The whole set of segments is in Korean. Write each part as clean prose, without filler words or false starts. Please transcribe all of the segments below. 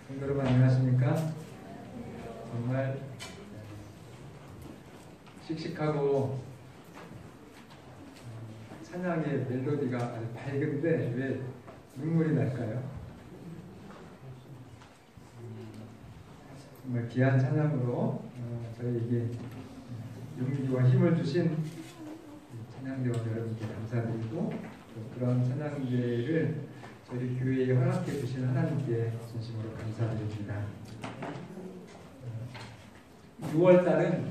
성도 여러분 안녕하십니까? 정말 씩씩하고 찬양의 멜로디가 아주 밝은데 왜 눈물이 날까요? 정말 귀한 찬양으로 저희에게 용기와 힘을 주신 찬양대원 여러분께 감사드리고 또 그런 찬양대를 저희 교회에 허락해 주신 하나님께 진심으로 감사드립니다. 6월달은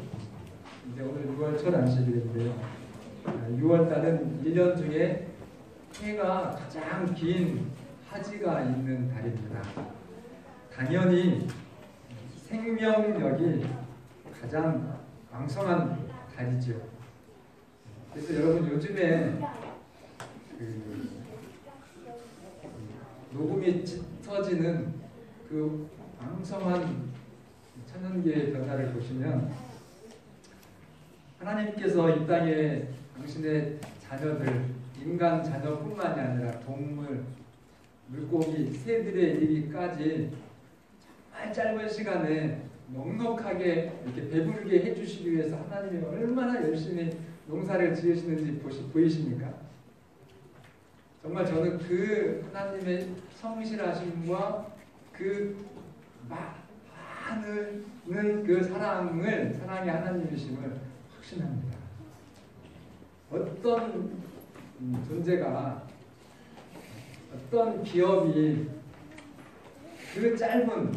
이제 오늘 6월 첫 안식일인데요. 6월달은 1년 중에 해가 가장 긴 하지가 있는 달입니다. 당연히 생명력이 가장 왕성한 달이죠. 그래서 여러분 요즘에 녹음이 짙어지는 그 왕성한 천연계의 변화를 보시면 하나님께서 이 땅에 당신의 자녀들, 인간 자녀뿐만이 아니라 동물, 물고기, 새들의 이르기까지 정말 짧은 시간에 넉넉하게 이렇게 배부르게 해주시기 위해서 하나님이 얼마나 열심히 농사를 지으시는지 보이십니까? 정말 저는 그 하나님의 성실하심과 그 많은 그 사랑의 하나님이심을 확신합니다. 어떤 존재가, 어떤 기업이 그 짧은,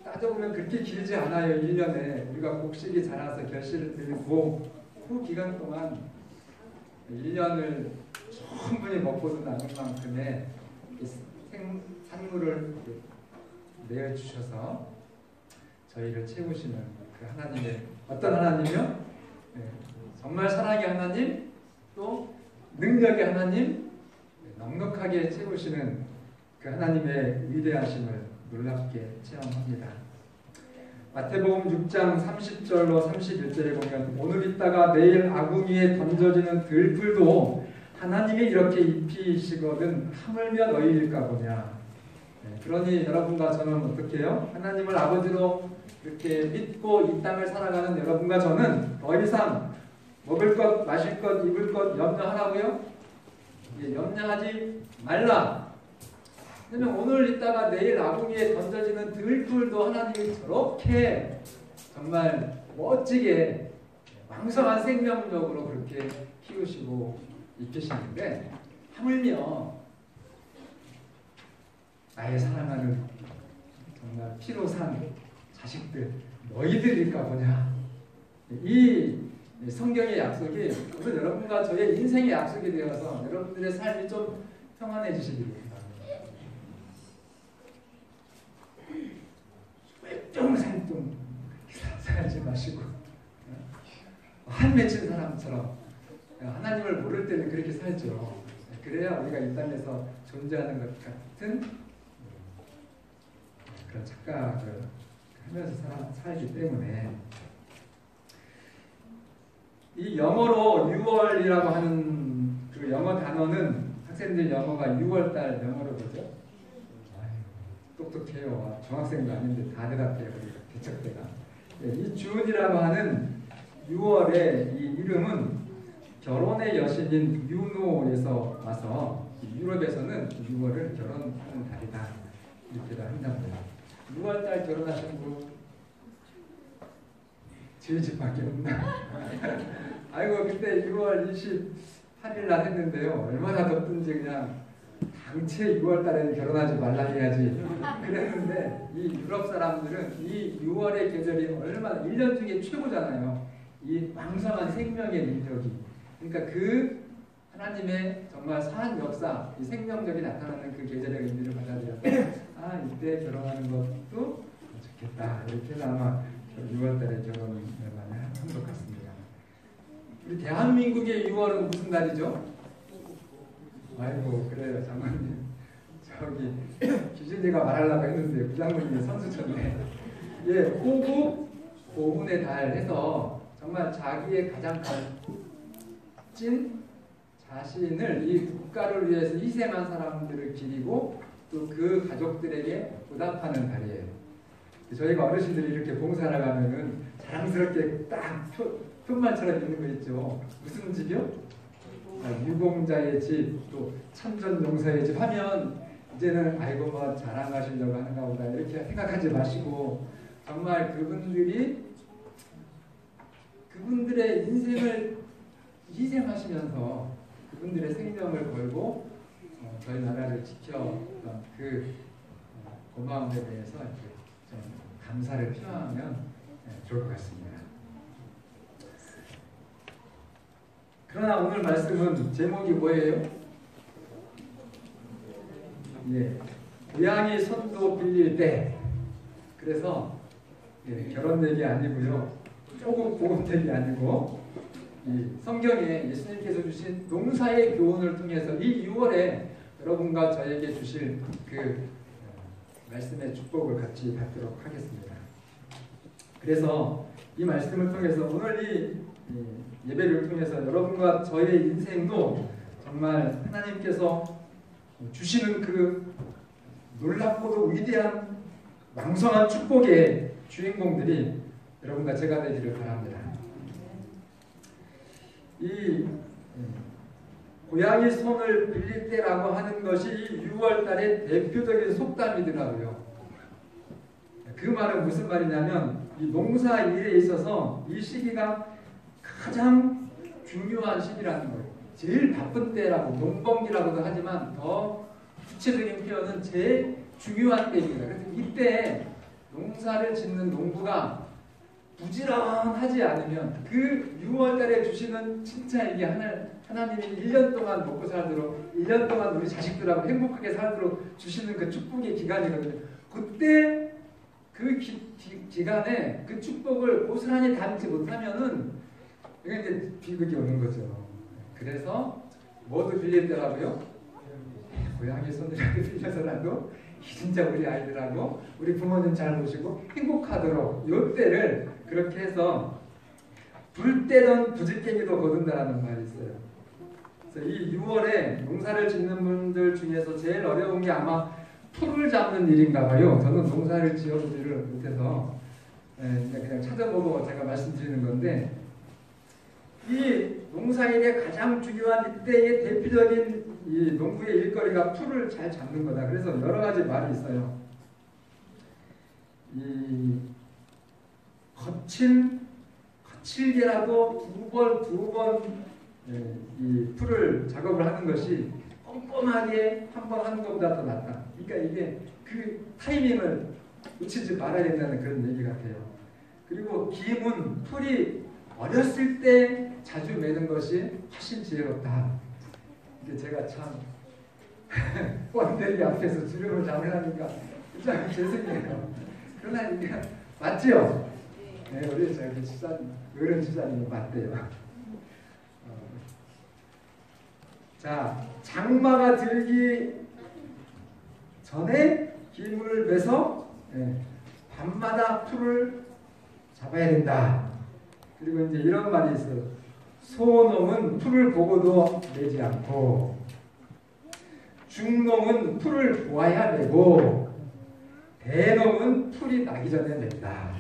따져보면 그렇게 길지 않아요. 1년에 우리가 곡식이 자라서 결실을 들고 그 기간 동안 1년을 충분히 먹고도 남을 만큼의 산물을 내어주셔서 저희를 채우시는 그 하나님의, 어떤 하나님이요? 정말 사랑의 하나님, 또 능력의 하나님, 넉넉하게 채우시는 그 하나님의 위대하심을 놀랍게 체험합니다. 마태복음 6장 30절로 31절에 보면 오늘 있다가 내일 아궁이에 던져지는 들풀도 하나님이 이렇게 입히시거든 하물며 너희일까 보냐. 그러니 여러분과 저는 어떻게 해요? 하나님을 아버지로 이렇게 믿고 이 땅을 살아가는 여러분과 저는 더 이상 먹을 것, 마실 것, 입을 것 염려하라고요? 염려하지 말라. 왜냐면 오늘 있다가 내일 아궁이에 던져지는 들풀도 하나님이 저렇게 정말 멋지게 왕성한 생명력으로 그렇게 키우시고 입히시는데 하물며 나의 사랑하는 정말 피로 산 자식들 너희들일까 보냐. 이 성경의 약속이 오늘 여러분과 저의 인생의 약속이 되어서 여러분들의 삶이 좀 평안해지시기를 바랍니다. 좀 살지 마시고 한 맺힌 사람처럼 하나님을 모를 때는 그렇게 살죠. 그래야 우리가 이 땅에서 존재하는 것 같은 그런 착각을 하면서 살기 때문에 이 영어로 6월이라고 하는 그 영어 단어는 학생들 영어가 6월달 영어로 보죠. 똑똑해요. 중학생도 아닌데 다 대답해요. 우리가 개척대가. 이 준이라고 하는 6월의 이 이름은 결혼의 여신인 유노에서 와서 유럽에서는 6월을 결혼하는 달이다 이렇게 한답니다. 6월달 결혼하신 분 저희 집밖에 없나? 아이고 그때 6월 28일 날 했는데요. 얼마나 덥든지 그냥 당최 6월달에는 결혼하지 말라 해야지 그랬는데 이 유럽 사람들은 이 6월의 계절이 얼마나 1년 중에 최고잖아요. 이 왕성한 생명의 능력이, 그러니까 그 하나님의 정말 사한 역사, 이 생명력이 나타나는 그 계절의 의미를 받아들여서 이때 결혼하는 것도 좋겠다 이렇게 해서 아마 6월달에 결혼을 많이 한 것 같습니다. 우리 대한민국의 6월은 무슨 달이죠? 아이고 그래요 장관님, 저기 기준이가 말하려고 했는데 부장님이 선수 쳤네. 호국 고훈의 달 해서 정말 자기의 가장 값진 자신을 이 국가를 위해서 희생한 사람들을 기리고 또 그 가족들에게 보답하는 달이에요. 저희가 어르신들이 이렇게 봉사를 가면은 자랑스럽게 딱 표말처럼 있는 거 있죠. 무슨 집이요? 유공자의 집, 또 참전용사의 집 하면 이제는 아이고 뭐 자랑하시려고 하는가 보다 이렇게 생각하지 마시고 정말 그분들의 인생을 희생하시면서 그분들의 생명을 걸고 저희 나라를 지켰던 그 고마움에 대해서 이렇게 좀 감사를 표하면 좋을 것 같습니다. 그러나 오늘 말씀은 제목이 뭐예요? 예, 고양이 손도 빌릴 때. 그래서 결혼 얘기 아니고요. 조금 복음 얘기 아니고 이 성경에 예수님께서 주신 농사의 교훈을 통해서 이 6월에 여러분과 저에게 주실 그 말씀의 축복을 같이 받도록 하겠습니다. 그래서 이 말씀을 통해서 오늘 이 예배를 통해서 여러분과 저의 인생도 정말 하나님께서 주시는 그 놀랍고도 위대한 왕성한 축복의 주인공들이 여러분과 제가 되기를 바랍니다. 이 고양이 손을 빌릴 때라고 하는 것이 6월달의 대표적인 속담이더라고요. 그 말은 무슨 말이냐면 이 농사 일에 있어서 이 시기가 가장 중요한 시기라는 거예요. 제일 바쁜 때라고 농번기라고도 하지만 더 구체적인 표현은 제일 중요한 때입니다. 그래서 이때 농사를 짓는 농부가 부지런하지 않으면 그 6월달에 주시는 진짜 이게 하나님이 1년 동안 먹고 살도록 1년 동안 우리 자식들하고 행복하게 살도록 주시는 그 축복의 기간이거든요. 그때 그 기간에 그 축복을 고스란히 담지 못하면은 이게 이제 비극이 오는 거죠. 그래서 뭐도 빌릴 때라고요? 고양이 손이라도 빌려서라도 진짜 우리 아이들하고 우리 부모님 잘 모시고 행복하도록 요 때를 그렇게 해서 불 때던 부지깽이도 거둔다라는 말이 있어요. 그래서 이 6월에 농사를 짓는 분들 중에서 제일 어려운 게 아마 풀을 잡는 일인가 봐요. 저는 농사를 지어보지를 못해서 그냥 찾아보고 제가 말씀드리는 건데 이 농사일에 가장 중요한 이때의 대표적인 이 농부의 일거리가 풀을 잘 잡는 거다. 그래서 여러 가지 말이 있어요. 이 거칠게라도 두 번 이 풀을 작업을 하는 것이 꼼꼼하게 한 번 하는 것보다 더 낫다. 그러니까 이게 그 타이밍을 놓치지 말아야 된다는 그런 얘기 같아요. 그리고 김은 풀이 어렸을 때 자주 매는 것이 훨씬 지혜롭다. 이게 제가 참 뻔데기 앞에서 주름을 잡으려니까 참 죄송해요. 그러나 이게 맞죠? 네, 우리 저기 지사님, 어른 지사님이 맞대요. 자, 장마가 들기 전에 김을 매서 밤마다 풀을 잡아야 된다. 그리고 이제 이런 말이 있어요. 소놈은 풀을 보고도 매지 않고 중놈은 풀을 보아야 매고 대놈은 풀이 나기 전에 맨다.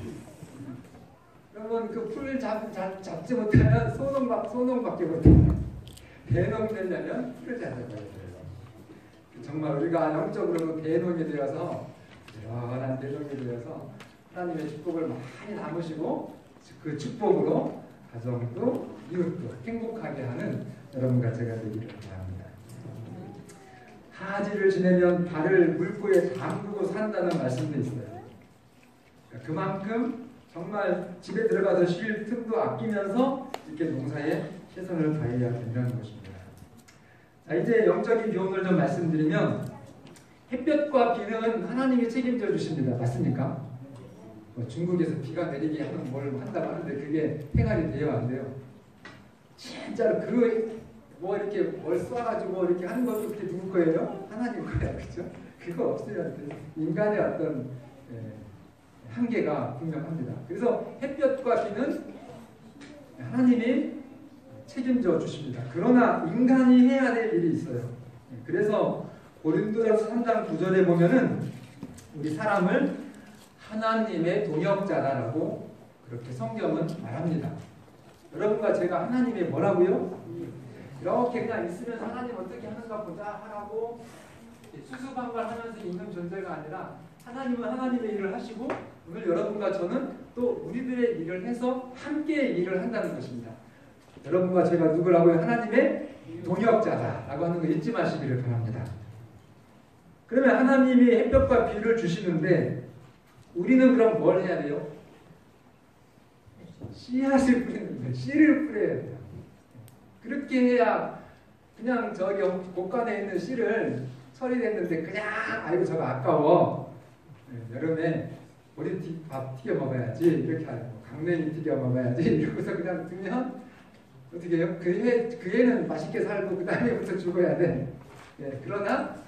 그러면 그 풀을 잡지 못하면 소놈밖에 못해요. 대놈이 되려면 풀을 잘 잡아야 돼요. 정말 우리가 영적으로도 대놈이 되어서 영원한 대놈이 되어서 하나님의 축복을 많이 담으시고 그 축복으로 가정도 이웃도 행복하게 하는 여러분과 제가 되기를 바랍니다. 하지를 지내면 발을 물고에 담그고 산다는 말씀도 있어요. 그만큼 정말 집에 들어가서 쉴 틈도 아끼면서 이렇게 농사에 최선을 다해야 된다는 것입니다. 자, 이제 영적인 교훈을 좀 말씀드리면 햇볕과 비는 하나님이 책임져 주십니다. 맞습니까? 중국에서 비가 내리게 하는 뭘 한다고 하는데 그게 행할이 돼요, 안 돼요? 진짜로 뭐 이렇게 뭘 쏴가지고 이렇게 하는 것도 그게 누구 거예요? 하나님 거예요, 그렇죠? 그거 없어야 돼. 인간의 어떤 한계가 분명합니다. 그래서 햇볕과 비는 하나님이 책임져 주십니다. 그러나 인간이 해야 될 일이 있어요. 그래서 고린도전서 3장 9절에 보면은 우리 사람을 하나님의 동역자다라고 그렇게 성경은 말합니다. 여러분과 제가 하나님의 뭐라고요? 이렇게 그냥 있으면서 하나님 어떻게 하는가 보자 하라고 수수방관하면서 있는 존재가 아니라 하나님은 하나님의 일을 하시고 오늘 여러분과 저는 또 우리들의 일을 해서 함께 일을 한다는 것입니다. 여러분과 제가 누구라고요? 하나님의 동역자다라고 하는 거 잊지 마시기를 바랍니다. 그러면 하나님이 햇볕과 비를 주시는데 우리는 그럼 뭘 해야 돼요? 씨앗을 뿌리는 거예요. 씨를 뿌려야 돼요. 그렇게 해야 그냥 저기 곳간에 있는 씨를 처리됐는데 그냥 아이고 저거 아까워. 여름에 보리밥 튀겨 먹어야지 이렇게 하고 강냉이 튀겨 먹어야지 이러고서 그냥 두면 어떻게 해요? 그 애는 맛있게 살고 그 다음에부터 죽어야 돼. 그러나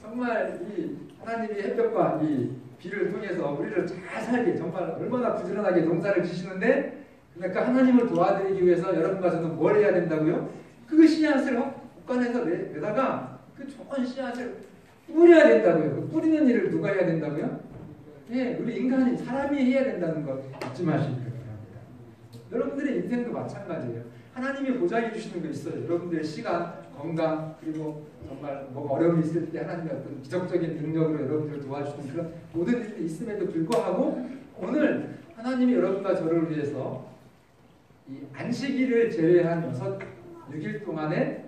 정말 이 하나님의 햇볕과 이 비를 통해서 우리를 잘 살게 정말 얼마나 부지런하게 농사를 지시는데 그러니까 하나님을 도와드리기 위해서 여러분과 저는 뭘 해야 된다고요? 그 씨앗을 곳간에서 내다가 그 좋은 씨앗을 뿌려야 된다고요. 그 뿌리는 일을 누가 해야 된다고요? 우리 인간이 사람이 해야 된다는 거 잊지 마시기 바랍니다. 여러분들의 인생도 마찬가지예요. 하나님이 보장해 주시는 거 있어요. 여러분들의 시간, 건강 그리고 정말 뭐 어려움이 있을 때 하나님의 어떤 기적적인 능력으로 여러분들을 도와주시는 그런 모든 일이 있음에도 불구하고 오늘 하나님이 여러분과 저를 위해서 이 안식일을 제외한 6일 동안에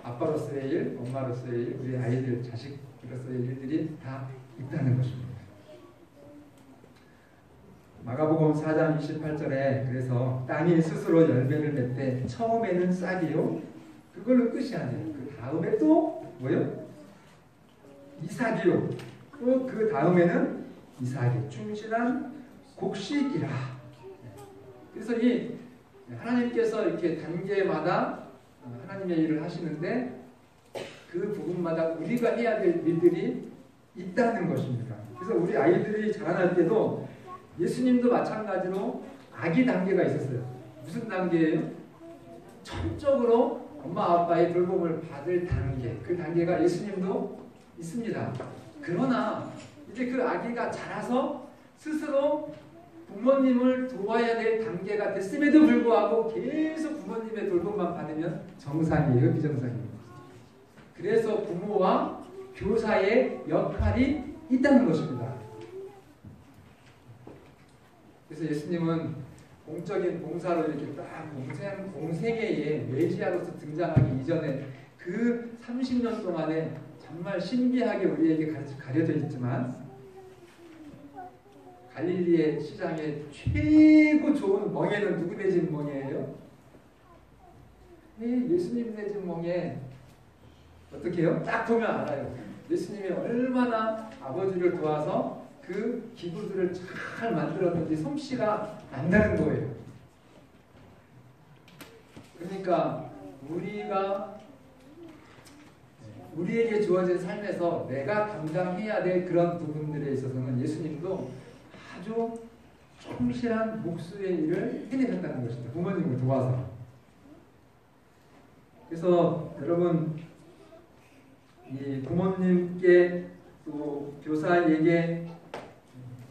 아빠로서의 일, 엄마로서의 일, 우리 아이들, 자식으로서의 일들이 다 있다는 것입니다. 마가복음 4장 28절에 그래서 땅이 스스로 열매를 맺되 처음에는 싹이요 그걸로 끝이 아니에요. 그 다음에 또 뭐요? 이삭이요. 또 그 다음에는 이삭이 충실한 곡식이라. 그래서 이 하나님께서 이렇게 단계마다 하나님의 일을 하시는데 그 부분마다 우리가 해야 될 일들이 있다는 것입니다. 그래서 우리 아이들이 자라날 때도 예수님도 마찬가지로 아기 단계가 있었어요. 무슨 단계예요? 전적으로 엄마 아빠의 돌봄을 받을 단계. 그 단계가 예수님도 있습니다. 그러나 이제 그 아기가 자라서 스스로 부모님을 도와야 될 단계가 됐음에도 불구하고 계속 부모님의 돌봄만 받으면 정상이에요, 비정상이에요. 그래서 부모와 교사의 역할이 있다는 것입니다. 그래서 예수님은 공적인 봉사로 이렇게 딱 공생애에 메시아로서 등장하기 이전에 그 30년 동안에 정말 신비하게 우리에게 가려져 있지만 갈릴리의 시장에 최고 좋은 멍에는 누구 내집 멍에예요? 예수님 내집 멍에 어떻게 해요? 딱 보면 알아요. 예수님이 얼마나 아버지를 도와서 그 기구들을 잘 만들었는지 솜씨가 난다는 거예요. 그러니까 우리에게 주어진 삶에서 내가 감당해야 될 그런 부분들에 있어서는 예수님도 아주 충실한 목수의 일을 해내셨다는 것입니다. 부모님을 도와서. 그래서 여러분 이 부모님께 또 교사에게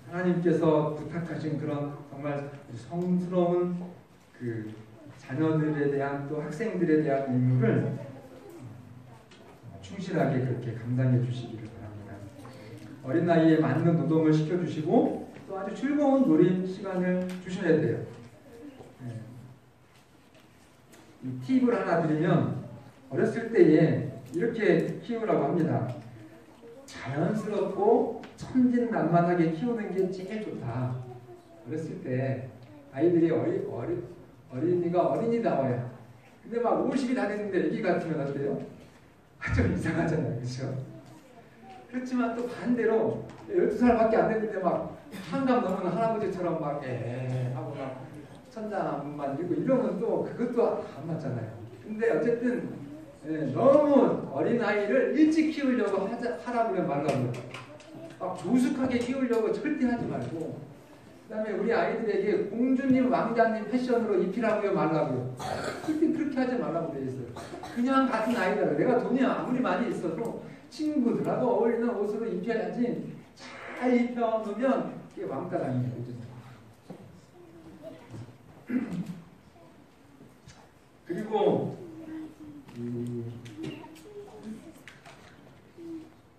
하나님께서 부탁하신 그런 정말 성스러운 그 자녀들에 대한 또 학생들에 대한 임무를 충실하게 그렇게 감당해 주시기를 바랍니다. 어린 나이에 맞는 노동을 시켜주시고 또 아주 즐거운 놀이 시간을 주셔야 돼요. 이 팁을 하나 드리면 어렸을 때에 이렇게 키우라고 합니다. 자연스럽고 천진난만하게 키우는 게 제일 좋다. 어렸을 때 아이들이 어린이가 어린이다워야. 근데 막 50이 다 됐는데 애기 같으면 어때요? 좀 이상하잖아요. 그렇죠? 그렇지만 또 반대로 12살밖에 안 됐는데 막 한갑 넘은 할아버지처럼 막 하고 막 천장만 밀고 이러면 또 그것도 안 맞잖아요. 근데 어쨌든 너무 어린아이를 일찍 키우려고 하라 그러면 말라고 막 조숙하게 키우려고 절대 하지 말고 그다음에 우리 아이들에게 공주님, 왕자님 패션으로 입히라고요, 말라고요? 절대 그렇게 하지 말라고 돼 있어요. 그냥 같은 아이들, 내가 돈이 아무리 많이 있어도 친구들하고 어울리는 옷으로 입혀야지. 잘 입혀놓으면 그게 왕따라는 거죠. 그리고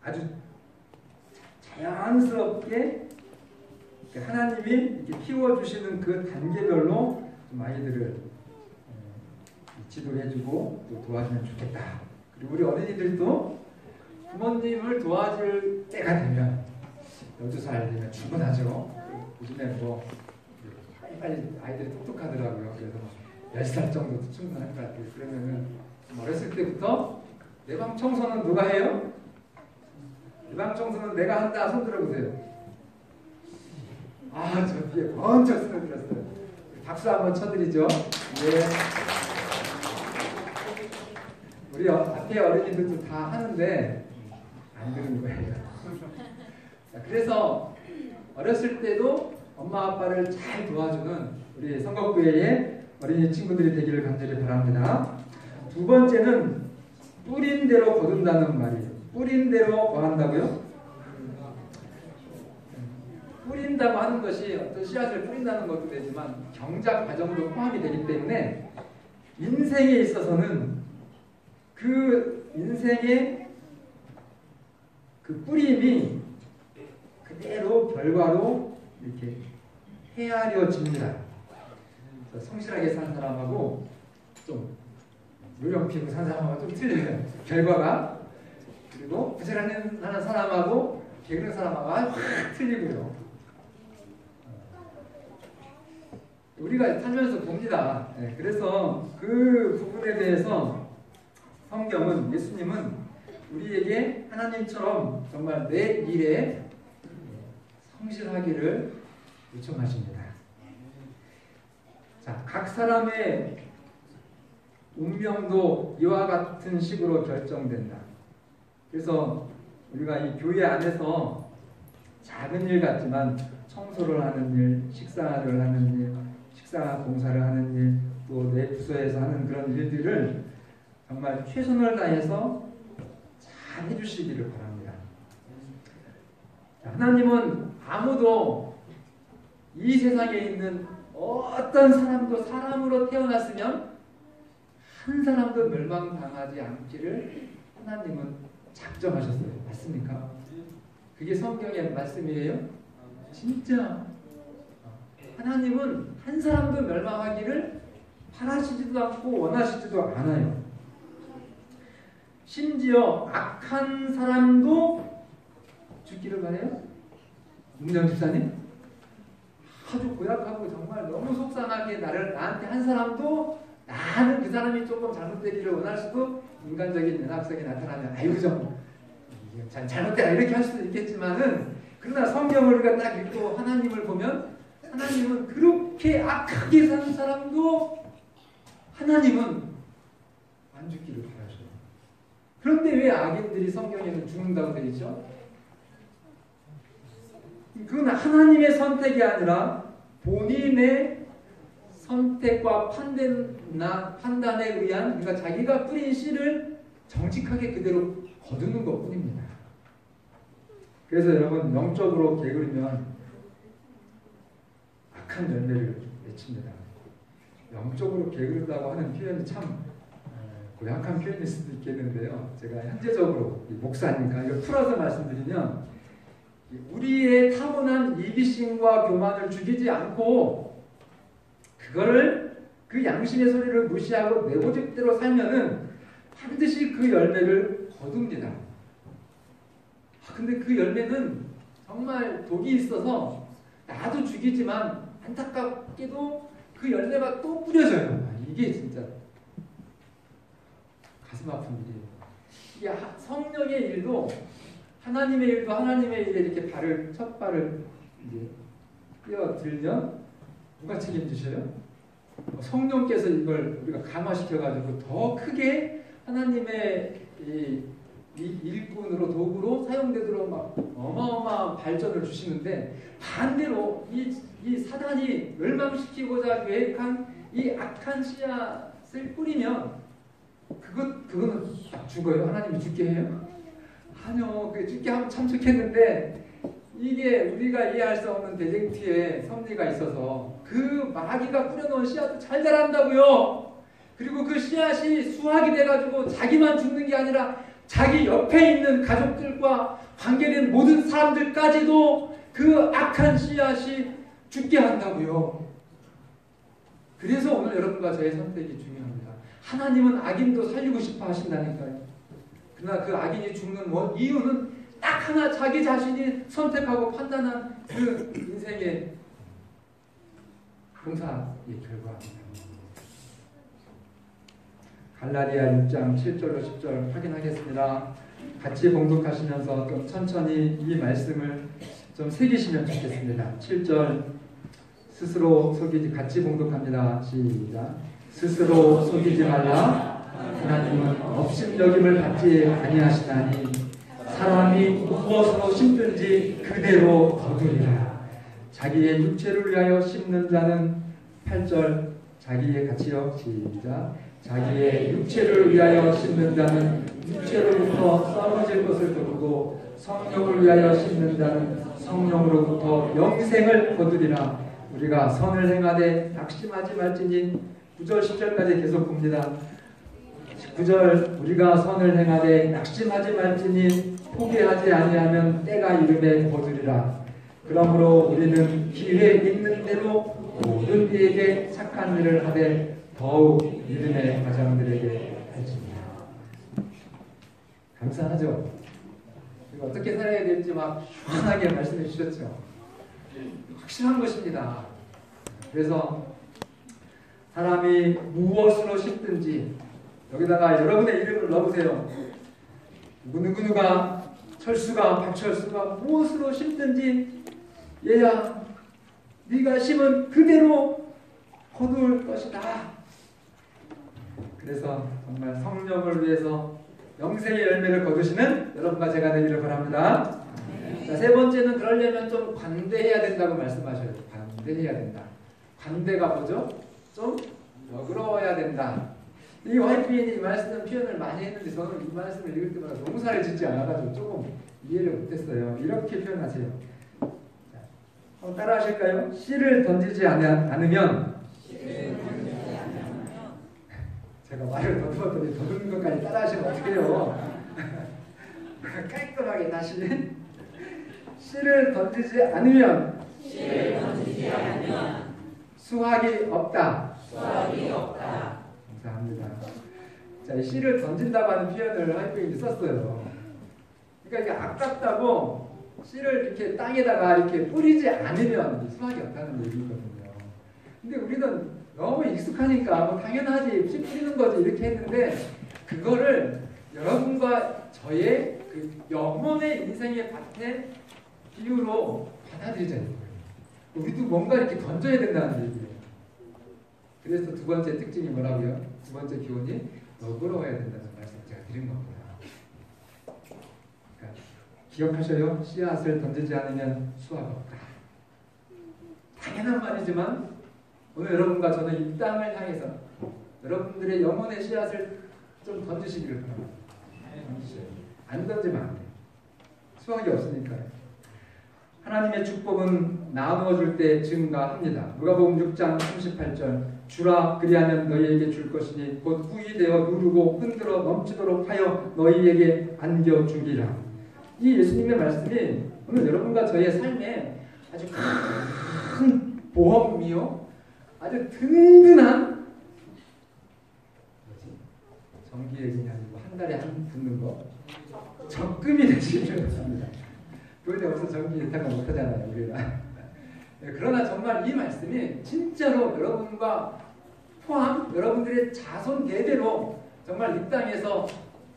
아주 자연스럽게 하나님이 이렇게 키워주시는 그 단계별로 좀 아이들을 지도해주고 또 도와주면 좋겠다. 그리고 우리 어린이들도 부모님을 도와줄 때가 되면 12살 되면 충분하죠. 요즘에 뭐 빨리 아이들이 똑똑하더라고요. 그래서 10살 정도도 충분할 것 같아요. 그러면은 어렸을 때부터 내 방 청소는 누가 해요? 내 방 청소는 내가 한다. 손 들어보세요. 아, 저 뒤에 번쩍 쓰러들었어요. 박수 한번 쳐드리죠. 예. 우리 앞에 어린이들도 다 하는데 안 들은 거예요. 자, 그래서 어렸을 때도 엄마 아빠를 잘 도와주는 우리 성곽교회의 어린이 친구들이 되기를 간절히 바랍니다. 두 번째는 뿌린 대로 거둔다는 말이에요. 뿌린 대로 뭐 한다고요? 뿌린다고 하는 것이 어떤 씨앗을 뿌린다는 것도 되지만 경작 과정도 포함이 되기 때문에 인생에 있어서는 그 인생의 그 뿌림이 그대로 결과로 이렇게 헤아려집니다. 성실하게 사는 사람하고 좀 요령 피우고 사는 사람하고 좀 틀려요. 결과가. 그리고 부지런히 하는 사람하고 게으른 사람하고 틀리고요. 우리가 살면서 봅니다. 네, 그래서 그 부분에 대해서 성경은, 예수님은 우리에게 하나님처럼 정말 내 일에 성실하기를 요청하십니다. 자, 각 사람의 운명도 이와 같은 식으로 결정된다. 그래서 우리가 이 교회 안에서 작은 일 같지만 청소를 하는 일, 식사를 하는 일, 식사 봉사를 하는 일, 또 내 부서에서 하는 그런 일들을 정말 최선을 다해서 잘 해주시기를 바랍니다. 하나님은 아무도 이 세상에 있는 어떤 사람도 사람으로 태어났으면 한 사람도 멸망당하지 않기를 하나님은 작정하셨어요. 맞습니까? 그게 성경의 말씀이에요? 진짜 하나님은 한 사람도 멸망하기를 바라시지도 않고 원하시지도 않아요. 심지어 악한 사람도 죽기를 바래요? 문정 집사님? 아주 고약하고 정말 너무 속상하게 나한테 한 사람도 나는 그 사람이 조금 잘못되기를 원할 수도 인간적인 연합성이 나타나면 아이고 좀 잘못되라 이렇게 할 수도 있겠지만은 그러나 성경을 우리가 딱 읽고 하나님을 보면 하나님은 그렇게 악하게 사는 사람도 하나님은 안 죽기를 바라셔요. 그런데 왜 악인들이 성경에는 죽는다고 되어 있죠? 그건 하나님의 선택이 아니라 본인의 선택과 판단에 의한, 그러니까 자기가 뿌린 씨를 정직하게 그대로 거두는 것 뿐입니다. 그래서 여러분, 영적으로 게으르면 악한 열매를 맺힙니다. 영적으로 게으르다고 하는 표현이 참 고약한 표현일 수도 있겠는데요. 제가 현재적으로 목사니까 이걸 풀어서 말씀드리면, 우리의 타고난 이기심과 교만을 죽이지 않고 그거를 그 양심의 소리를 무시하고 내 고집대로 살면은 반드시 그 열매를 거둡니다. 근데 그 열매는 정말 독이 있어서 나도 죽이지만 안타깝게도 그 열매가 또 뿌려져요. 이게 진짜 가슴 아픈 일이에요. 이게 성령의 일도 하나님의 일도 하나님의 일에 이렇게 첫 발을 이제 뛰어들면 누가 책임지셔요? 성령께서 이걸 우리가 감화시켜가지고 더 크게 하나님의 이 일꾼으로 도구로 사용되도록 막 어마어마한 발전을 주시는데 반대로 이 사단이 멸망시키고자 계획한 이 악한 씨앗을 뿌리면 그거는 죽어요? 하나님이 죽게 해요? 아니요. 그 죽게 하면 참 좋겠는데 이게 우리가 이해할 수 없는 대쟁투의 섭리가 있어서 그 마귀가 뿌려놓은 씨앗도 잘 자란다고요. 그리고 그 씨앗이 수확이 돼가지고 자기만 죽는 게 아니라 자기 옆에 있는 가족들과 관계된 모든 사람들까지도 그 악한 씨앗이 죽게 한다고요. 그래서 오늘 여러분과 저의 선택이 중요합니다. 하나님은 악인도 살리고 싶어 하신다니까요. 그러나 그 악인이 죽는 이유는 딱 하나, 자기 자신이 선택하고 판단한 그 인생의 공사의 결과입니다. 갈라디아 6장 7절로 10절 확인하겠습니다. 같이 봉독하시면서 좀 천천히 이 말씀을 좀 새기시면 좋겠습니다. 7절 스스로 속이지, 같이 봉독합니다. 시작. 스스로 속이지 말라. 하나님은 업신여김을 받지 아니하시나니 사람이 무엇으로 심든지 그대로 거두리라. 자기의 육체를 위하여 심는 자는 8절 자기의 같이요. 시작. 자기의 육체를 위하여 심는 자는 육체로부터 썩어질 것을 거두고 성령을 위하여 심는 자는 성령으로부터 영생을 거두리라. 우리가 선을 행하되 낙심하지 말지니 9절 10절까지 계속 봅니다. 9절 우리가 선을 행하되 낙심하지 말지니 포기하지 아니하면 때가 이름에 거두리라. 그러므로 우리는 기회 있는 대로 모든 이에게 착한 일을 하되 더욱 믿음의 가정들에게 할지니라. 감사하죠? 어떻게 살아야 될지 막 시원하게 말씀해 주셨죠? 확실한 것입니다. 그래서 사람이 무엇으로 심든지 여기다가 여러분의 이름을 넣으세요. 누구누가 철수가 박철수가 무엇으로 심든지 얘야 네가 심은 그대로 거둘 것이다. 그래서 정말 성령을 위해서 영생의 열매를 거두시는 여러분과 제가 되기를 바랍니다. 자, 세 번째는 그러려면 좀 관대해야 된다고 말씀하셔요. 관대해야 된다. 관대가 뭐죠? 좀 너그러워야 된다. 이 화이트인이 이 말씀 표현을 많이 했는데 저는 이 말씀을 읽을 때마다 농사를 짓지 않아가지고 조금 이해를 못했어요. 이렇게 표현하세요. 자, 한번 따라 하실까요? 씨를 던지지 않으면 제가 말을 더듬었더니 더듬는 것까지 따라 하시면 어떡해요. 깔끔하게 다시 씨를 던지지 않으면 수확이 없다. 감사합니다. 자, 씨를 던진다고 하는 표현을 하이프인이 썼어요. 그러니까 이게 아깝다고 씨를 이렇게 땅에다가 이렇게 뿌리지 않으면 수확이 없다는 얘기거든요. 근데 우리는 너무 익숙하니까 뭐 당연하지, 씨 뿌리는 거지 이렇게 했는데 그거를 여러분과 저의 그 영혼의 인생의 밭에 비유로 받아들이자는 거예요. 우리도 뭔가 이렇게 던져야 된다는 얘기예요. 그래서 두 번째 특징이 뭐라고요? 두 번째 기본이 너그러워야 된다는 말씀을 제가 드린 겁니다. 그러니까 기억하셔요. 씨앗을 던지지 않으면 수확 없다. 당연한 말이지만 오늘 여러분과 저는 이 땅을 향해서 여러분들의 영혼의 씨앗을 좀 던지시기를 바랍니다. 안 던지면 안 돼요. 수확이 없으니까요. 하나님의 축복은 나누어 줄 때 증가합니다. 누가복음 6장 38절 주라 그리하면 너희에게 줄 것이니 곧 후히 되어 누르고 흔들어 넘치도록 하여 너희에게 안겨주리라. 이 예수님의 말씀이 오늘 여러분과 저의 삶에 아주 큰 보험이요, 아주 든든한 정기예금이 아니고 한 달에 한 붙는 거 적금이 되시기를 바랍니다. 돈이 없어 정기 예탁을 못하잖아요 우리가. 그러나 정말 이 말씀이 진짜로 여러분과 포함 여러분들의 자손 대대로 정말 이 땅에서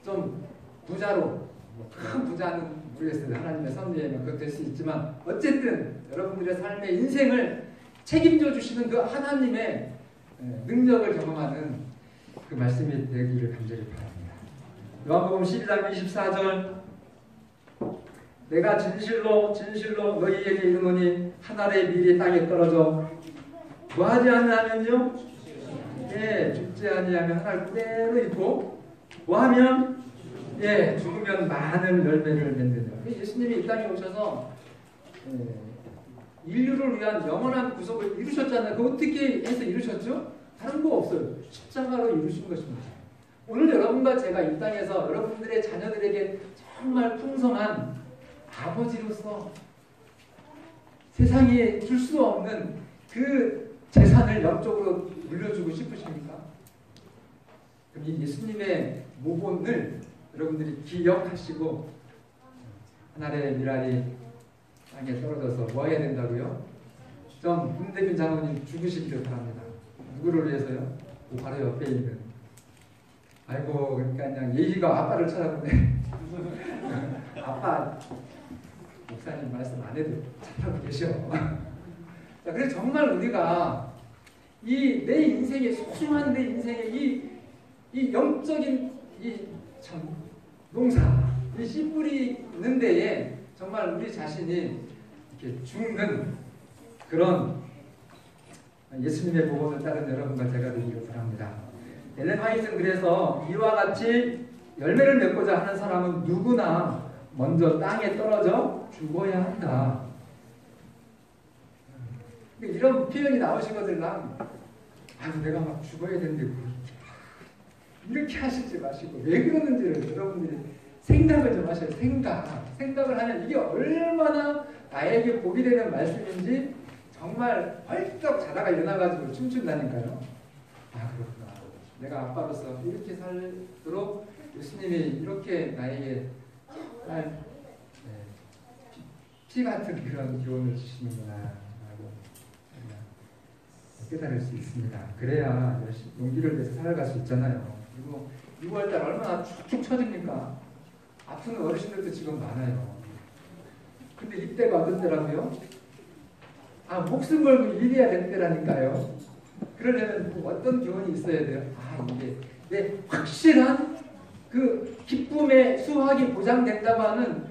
좀 부자로, 큰 부자는 모르겠어요. 하나님의 섭리에는 그것 될 수 있지만 어쨌든 여러분들의 삶의 인생을 책임져 주시는 그 하나님의 능력을 경험하는 그 말씀이 되기를 간절히 바랍니다. 요한복음 12장 24절 내가 진실로 진실로 너희에게 이르노니 한 알의 밀이 땅에 떨어져 뭐하지 않으면요? 예, 죽지 아니하면 한 알 그대로 있고 뭐하면? 예, 죽으면 많은 열매를 맺느니라. 예수님이 이 땅에 오셔서 인류를 위한 영원한 구속을 이루셨잖아요. 그 어떻게 해서 이루셨죠? 다른 거 없어요. 십자가로 이루신 것입니다. 오늘 여러분과 제가 이 땅에서 여러분들의 자녀들에게 정말 풍성한 아버지로서 세상에 줄 수 없는 그 재산을 영적으로 물려주고 싶으십니까? 그럼 이 예수님의 모본을 여러분들이 기억하시고 하늘의 미랄이 땅에 떨어져서 뭐 해야 된다고요? 좀 문대균 장로님 죽으시기를 바랍니다. 누구를 위해서요? 바로 옆에 있는. 아이고, 그러니까 그냥 예희가 아빠를 찾아보네. 아빠, 목사님 말씀 안 해도 잘하고 계셔. 자, 그래서 정말 우리가 이 내 인생의 소중한 내 인생의 이 영적인 참 농사, 이 씨 뿌리는 데에 정말 우리 자신이 이렇게 죽는 그런 예수님의 모범을 따른 여러분과 제가 되기를 바랍니다. 엘렌 화이트는 그래서 이와 같이 열매를 맺고자 하는 사람은 누구나 먼저 땅에 떨어져 죽어야 한다. 이런 표현이 나오시거든. 내가 막 죽어야 되는데 이렇게 하시지 마시고 왜 그러는지를 여러분들이 생각을 좀 하셔요. 생각을 하면 이게 얼마나 나에게 복이 되는 말씀인지 정말 헐떡 자다가 일어나가지고 춤춘다니까요. 그렇구나. 내가 아빠로서 이렇게 살도록 예수님이 이렇게 나에게 정말 피 같은 그런 교훈을 주시는구나 라고 깨달을 수 있습니다. 그래야 용기를 내서 살아갈 수 있잖아요. 그리고 6월달 얼마나 축축 처집니까? 아픈 어르신들도 지금 많아요. 근데 이때가 어떤 때라고요? 목숨 걸고 일해야 될 때라니까요. 그러려면 어떤 교훈이 있어야 돼요? 이게 내 확실한 그 기쁨의 수확이 보장된다고 하는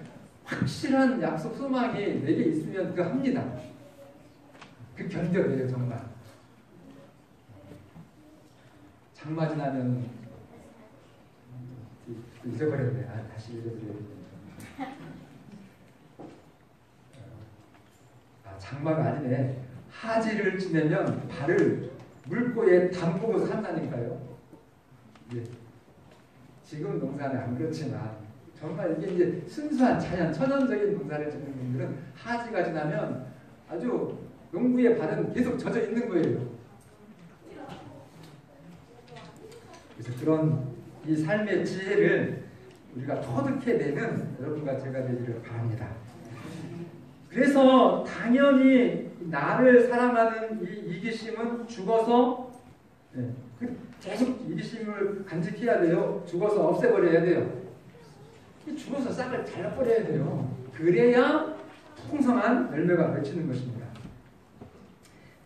확실한 약속 소망이 내게 있으면 그거 합니다. 그 견뎌내요 정말. 장마 지나면 잊어버렸네. 다시 읽어드려야 됩니다. 장마가 아니네. 하지를 지내면 발을 물고에 담그고 산다니까요. 예. 지금 농사는 안 그렇지만 정말 이게 이제 순수한 자연, 천연적인 농사를 짓는 분들은 하지가 지나면 아주 농부의 발은 계속 젖어 있는 거예요. 그래서 그런 이 삶의 지혜를 우리가 터득해내는 여러분과 제가 되기를 바랍니다. 그래서 당연히 나를 사랑하는 이 이기심은 죽어서 계속 이기심을 간직해야 돼요. 죽어서 없애버려야 돼요. 죽어서 싹을 잘라버려야 돼요. 그래야 풍성한 열매가 맺히는 것입니다.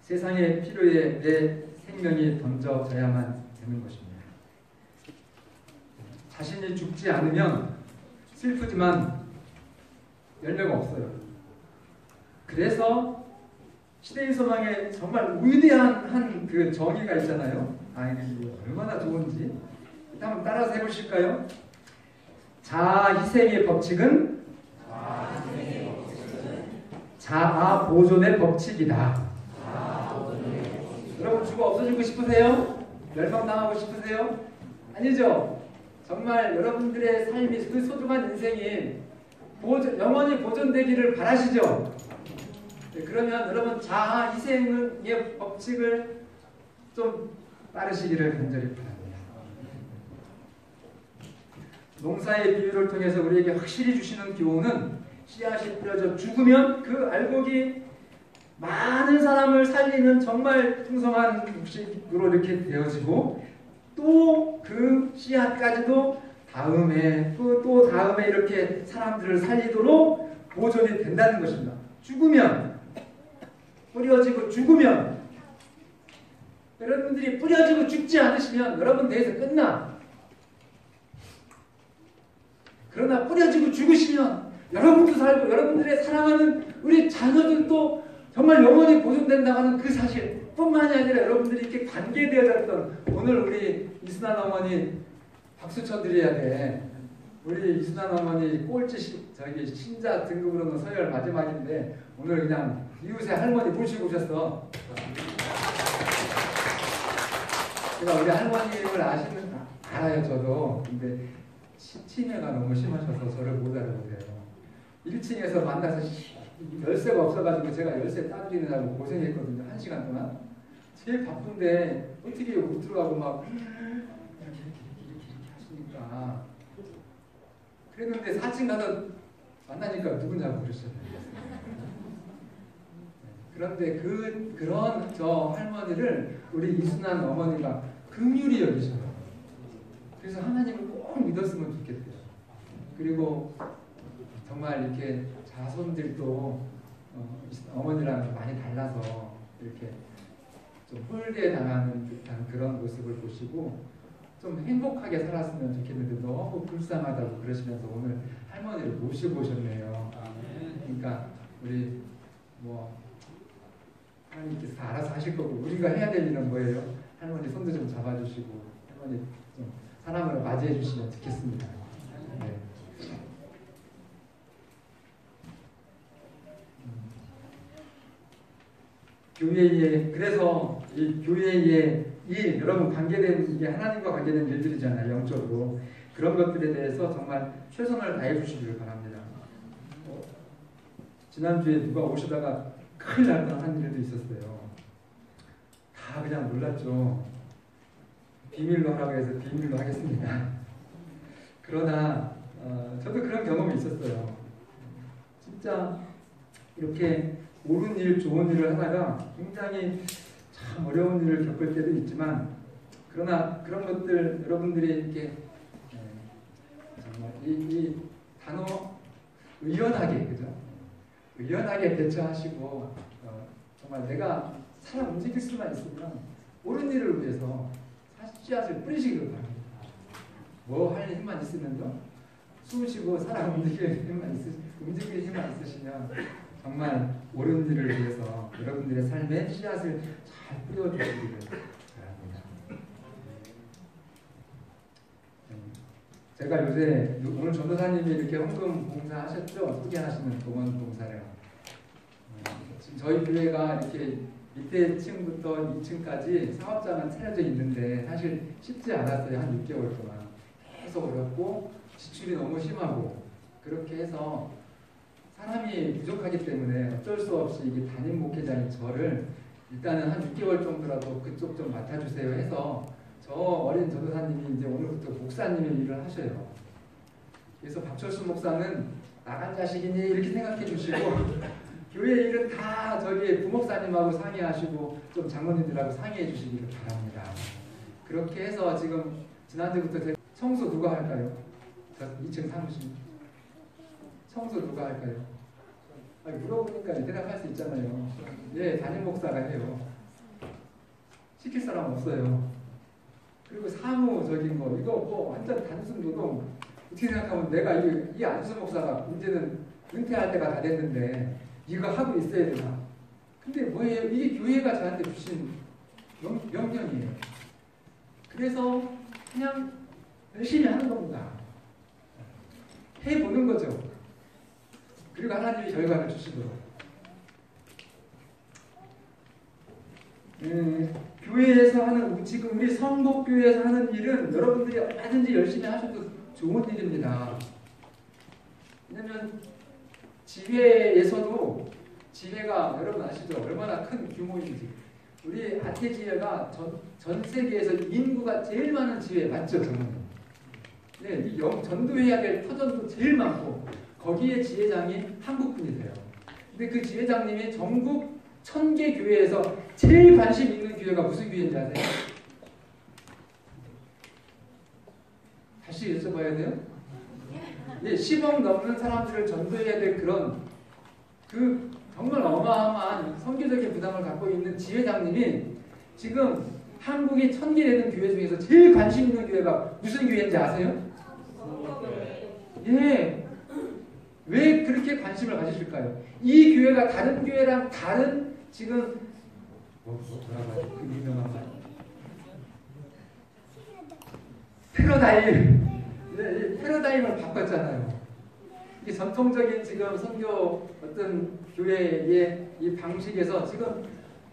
세상의 필요에 내 생명이 던져져야만 되는 것입니다. 자신이 죽지 않으면 슬프지만 열매가 없어요. 그래서 시대의 소망에 정말 위대한 한 그 정의가 있잖아요. 이게 얼마나 좋은지 한번 따라서 해보실까요? 자아 희생의 법칙은 자아 보존의 법칙이다. 여러분 죽어 없어지고 싶으세요? 멸망당하고 싶으세요? 아니죠? 정말 여러분들의 삶이 그 소중한 인생이 영원히 보존되기를 바라시죠? 그러면 여러분 자아 희생의 법칙을 좀 따르시기를 간절히 바랍니다. 농사의 비유를 통해서 우리에게 확실히 주시는 교훈은 씨앗이 뿌려져 죽으면 그 알곡이 많은 사람을 살리는 정말 풍성한 곡식으로 이렇게 되어지고 또 그 씨앗까지도 다음에 또 다음에 이렇게 사람들을 살리도록 보존이 된다는 것입니다. 죽으면 뿌려지고 죽으면 여러분들이 뿌려지고 죽지 않으시면 여러분 대해서 끝나. 그러나 뿌려지고 죽으시면 여러분도 살고 여러분들의 사랑하는 우리 자녀들도 정말 영원히 보존된다고 하는 그 사실 뿐만이 아니라 여러분들이 이렇게 관계되어졌던 오늘 우리 이순환 어머니 박수 쳐드려야 돼. 우리 이순환 어머니 꼴찌 저기 신자 등급으로는 서열 마지막인데 오늘 그냥 이웃의 할머니 모시고 오셨어. 제가 우리 할머님을 알아요 저도. 근데 치매가 너무 심하셔서 저를 못 알아보세요. 1층에서 만나서 열쇠가 없어가지고 제가 열쇠 따드리느라고 고생했거든요. 1시간 동안. 제일 바쁜데 어떻게 못 들어가고 막 이렇게 하시니까. 그랬는데 4층 가서 만나니까 누구냐고 그러셨어요. 그런데 그런 저 할머니를 우리 이순환 어머니가 긍휼히 여기셔요. 그래서 하나님을 꼭 믿었으면 좋겠대요. 그리고 정말 이렇게 자손들도 어머니랑 많이 달라서 이렇게 좀 홀대 당하는 듯한 그런 모습을 보시고 좀 행복하게 살았으면 좋겠는데 너무 불쌍하다고 그러시면서 오늘 할머니를 모시고 오셨네요. 그러니까 우리 뭐 하나님께서 알아서 하실 거고 우리가 해야 될 일은 뭐예요? 할머니 손도 좀 잡아주시고 할머니 좀 사랑으로 맞이해 주시면 좋겠습니다. 네. 교회에 그래서 이 교회의 일 여러분 관계된 이게 하나님과 관계된 일들이잖아요. 영적으로 그런 것들에 대해서 정말 최선을 다해 주시기를 바랍니다. 지난주에 누가 오시다가 큰일 날 뻔한 일도 있었어요. 다 그냥 놀랐죠. 비밀로 하라고 해서 비밀로 하겠습니다. 그러나 저도 그런 경험이 있었어요. 진짜 이렇게 옳은 일, 좋은 일을 하다가 굉장히 참 어려운 일을 겪을 때도 있지만 그러나 그런 것들 여러분들이 이렇게 정말 이 단어 의연하게 그죠? 의연하게 대처하시고 정말 내가 살아 움직일 수만 있으면 옳은 일을 위해서 씨앗을 뿌리시기를 바랍니다. 뭐 할 힘만 있으면요, 숨 쉬고 살아 움직일 힘만 있으시면 정말 옳은 일을 위해서 여러분들의 삶에 씨앗을 잘 뿌려주시기를 바랍니다. 제가 요새 오늘 전도사님이 이렇게 헌금 봉사하셨죠? 소개하시는 동원 봉사를. 지금 저희 교회가 이렇게 밑에 층부터 2층까지 사업장은 차려져 있는데 사실 쉽지 않았어요. 한 6개월 동안 계속 어렵고 지출이 너무 심하고 그렇게 해서 사람이 부족하기 때문에 어쩔 수 없이 이게 담임 목회자인 저를 일단은 한 6개월 정도라도 그쪽 좀 맡아주세요 해서 저 어린 전도사님이 이제 오늘부터 목사님의 일을 하셔요. 그래서 박철수 목사는 나간 자식이니 이렇게 생각해 주시고 교회 일은 다 저기 부목사님하고 상의하시고 좀 장로님들하고 상의해 주시기를 바랍니다. 그렇게 해서 지금 지난주부터 청소 누가 할까요? 2층 사무실 청소 누가 할까요? 물어보니까 대답할 수 있잖아요. 예, 담임 목사가 해요. 시킬 사람 없어요. 그리고 사무적인 거 이거 뭐 완전 단순 노동. 어떻게 생각하면 내가 이 안수 목사가 이제는 은퇴할 때가 다 됐는데 이거 하고 있어야 되나? 근데 뭐예요? 이게 교회가 저한테 주신 명령이에요. 그래서 그냥 열심히 하는 겁니다. 해보는 거죠. 그리고 하나님이 결과를 주시도록. 교회에서 하는 지금 우리 성복교회에서 하는 일은 여러분들이 얼마든지 열심히 하셔도 좋은 일입니다. 왜냐면 지회에서도 지회가 여러분 아시죠? 얼마나 큰 규모인지. 우리 안태지회가 전 세계에서 인구가 제일 많은 지회 맞죠? 네, 이 전도해야 될 터전도 제일 많고 거기에 지회장이 한국 분이세요. 근데 그 지회장님이 전국 1000개 교회에서 제일 관심 있는 교회가 무슨 교회인지 아세요? 다시 여쭤봐야 돼요? 예, 10억 넘는 사람들을 전도해야 될 그런 그 정말 어마어마한 선교적인 부담을 갖고 있는 지회장님이 지금 한국이 1000개 되는 교회 중에서 제일 관심 있는 교회가 무슨 교회인지 아세요? 예. 왜 그렇게 관심을 가지실까요? 이 교회가 다른 교회랑 다른 지금 뭐라고 하죠? 그 유명한 말 패러다임. 네, 패러다임을 바꿨잖아요. 이 전통적인 지금 선교 어떤 교회의 이 방식에서 지금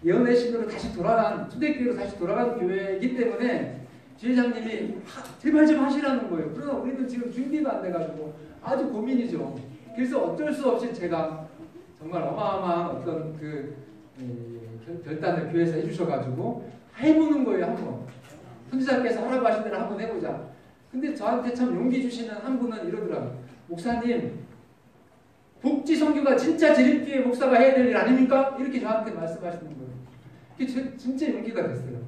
예언의식으로 다시 돌아간 초대교회로 다시 돌아간 교회이기 때문에 지회장님이 제발 좀 하시라는 거예요. 그래서 우리도 지금 준비가 안 돼가지고 아주 고민이죠. 그래서 어쩔 수 없이 제가 정말 어마어마한 어떤 그 결단을 교회에서 해주셔가지고 해보는 거예요. 한번 선지자께서 하라고 하신 대로 한번 해보자. 근데 저한테 참 용기 주시는 한 분은 이러더라고요. 목사님, 복지 선교가 진짜 재림교회 목사가 해야 될 일 아닙니까? 이렇게 저한테 말씀하시는 거예요. 그게 진짜 용기가 됐어요.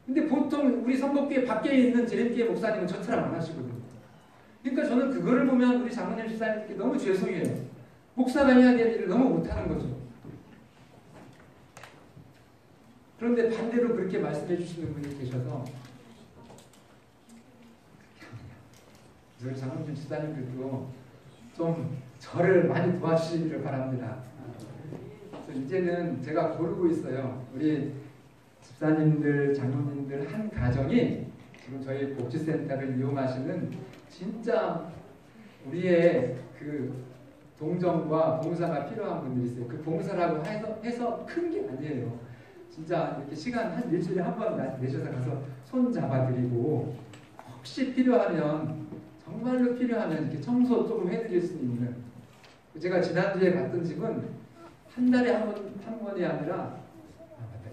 근데 보통 우리 선거교회 밖에 있는 재림교회 목사님은 저처럼 안 하시거든요. 그러니까 저는 그거를 보면 우리 장로님 집사님께 너무 죄송해요. 목사가 해야 될 일을 너무 못하는 거죠. 그런데 반대로 그렇게 말씀해 주시는 분이 계셔서 우리 장로님 집사님들도 좀 저를 많이 도와주시기를 바랍니다. 이제는 제가 고르고 있어요. 우리 집사님들, 장로님들 한 가정이 지금 저희 복지센터를 이용하시는 진짜 우리의 그 동정과 봉사가 필요한 분들이 있어요. 그 봉사라고 해서 큰 게 아니에요. 진짜 이렇게 시간 한 일주일에 한 번 내셔서 가서 손 잡아드리고 혹시 필요하면 정말로 필요하면 이렇게 청소 조금 해드릴 수 있는. 제가 지난주에 갔던 집은 한 달에 한 번이 아니라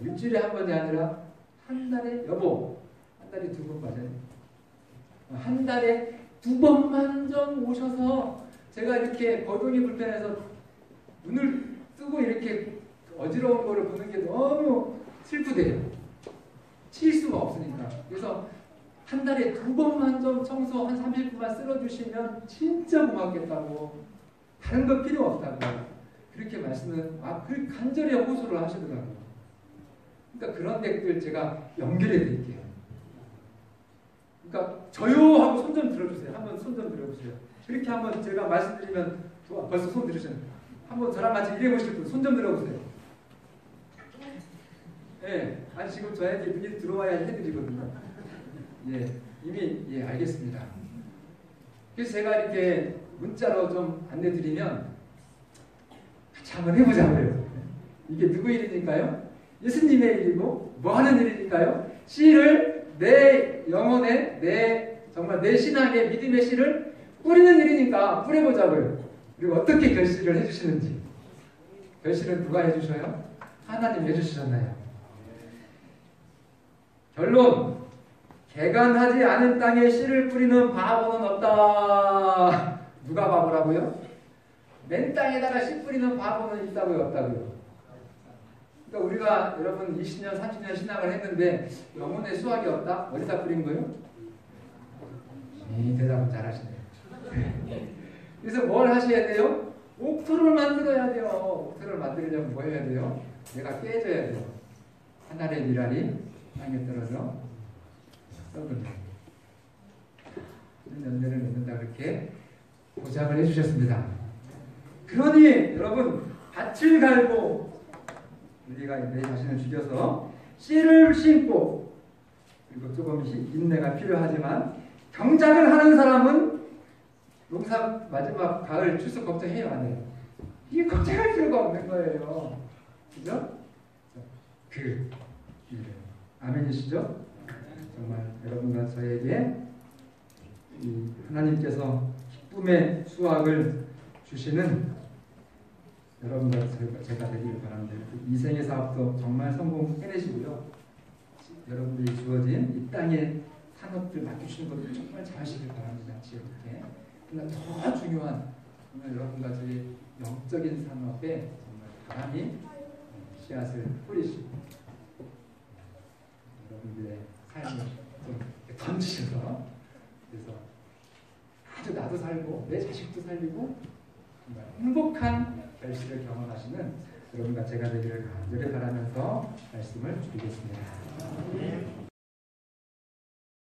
일주일에 한 번이 아니라 한 달에 한 달에 2번 맞아요. 한 달에 2번만 좀 오셔서 제가 이렇게 거동이 불편해서 눈을 뜨고 이렇게 어지러운 거를 보는 게 너무 슬프대요. 칠 수가 없으니까. 그래서 한 달에 2번만 좀 청소 한 30분만 쓸어주시면 진짜 고맙겠다고. 다른 거 필요 없다고. 그렇게 말씀은 그 간절히 호소를 하시더라고요. 그러니까 그런 댁들 제가 연결해 드릴게요. 그러니까 저요 하고 손 좀 들어주세요. 한번 손 좀 들어주세요. 그렇게 한번 제가 말씀드리면 벌써 손 들으셨네요. 한번 저랑 같이 일해보실 분 손 좀 들어보세요. 예, 아니 지금 저에게 눈이 들어와야 해드리거든요. 예, 이미 알겠습니다. 그래서 제가 이렇게 문자로 좀 안내드리면 같이 한번 해보자고요. 이게 누구 일이니까요? 예수님의 일이고 뭐 하는 일이니까요? 씨를 내 영혼에 정말 내 신앙의 믿음의 씨를 뿌리는 일이니까 뿌려보자고요. 그리고 어떻게 결실을 해주시는지. 결실은 누가 해주셔요? 하나님 해주셨나요? 결론, 개간하지 않은 땅에 씨를 뿌리는 바보는 없다. 누가 바보라고요? 맨 땅에다가 씨 뿌리는 바보는 있다고요? 없다고요? 그러니까 우리가 여러분 20년, 30년 신앙을 했는데 영혼의 수확이 없다? 어디다 뿌린 거예요? 대답은 잘하시네요. 그래서 뭘 하셔야 돼요? 옥토를 만들어야 돼요. 옥토를 만들려면 뭐 해야 돼요? 내가 깨져야 돼요. 하늘의 미랄이 땅에 떨어져 썩은다. 열매를 맺는다. 그렇게 보장을 해주셨습니다. 그러니 여러분 밭을 갈고 우리가 내 자신을 죽여서 씨를 심고 그리고 조금 인내가 필요하지만 경작을 하는 사람은 농사 마지막 가을 추수 걱정해요 안 해요? 이게 걱정할 필요가 없는 거예요. 그죠? 아멘이시죠? 정말 여러분과 저에게 이 하나님께서 기쁨의 수확을 주시는 여러분과 제가 되기를 바랍니다. 이생의 사업도 정말 성공해내시고요. 여러분들이 주어진 이 땅의 산업들 맡기시는 것도 정말 잘하시길 바랍니다. 지혜롭게. 그러나 더 중요한 정말 여러분과 저의 영적인 산업에 정말 바람이 씨앗을 뿌리시고 여러분들의 삶을 좀 던지셔서 그래서 아주 나도 살고 내 자식도 살리고 정말 행복한 결실을 경험하시는 여러분과 제가 되기를 간절히 바라면서 말씀을 드리겠습니다.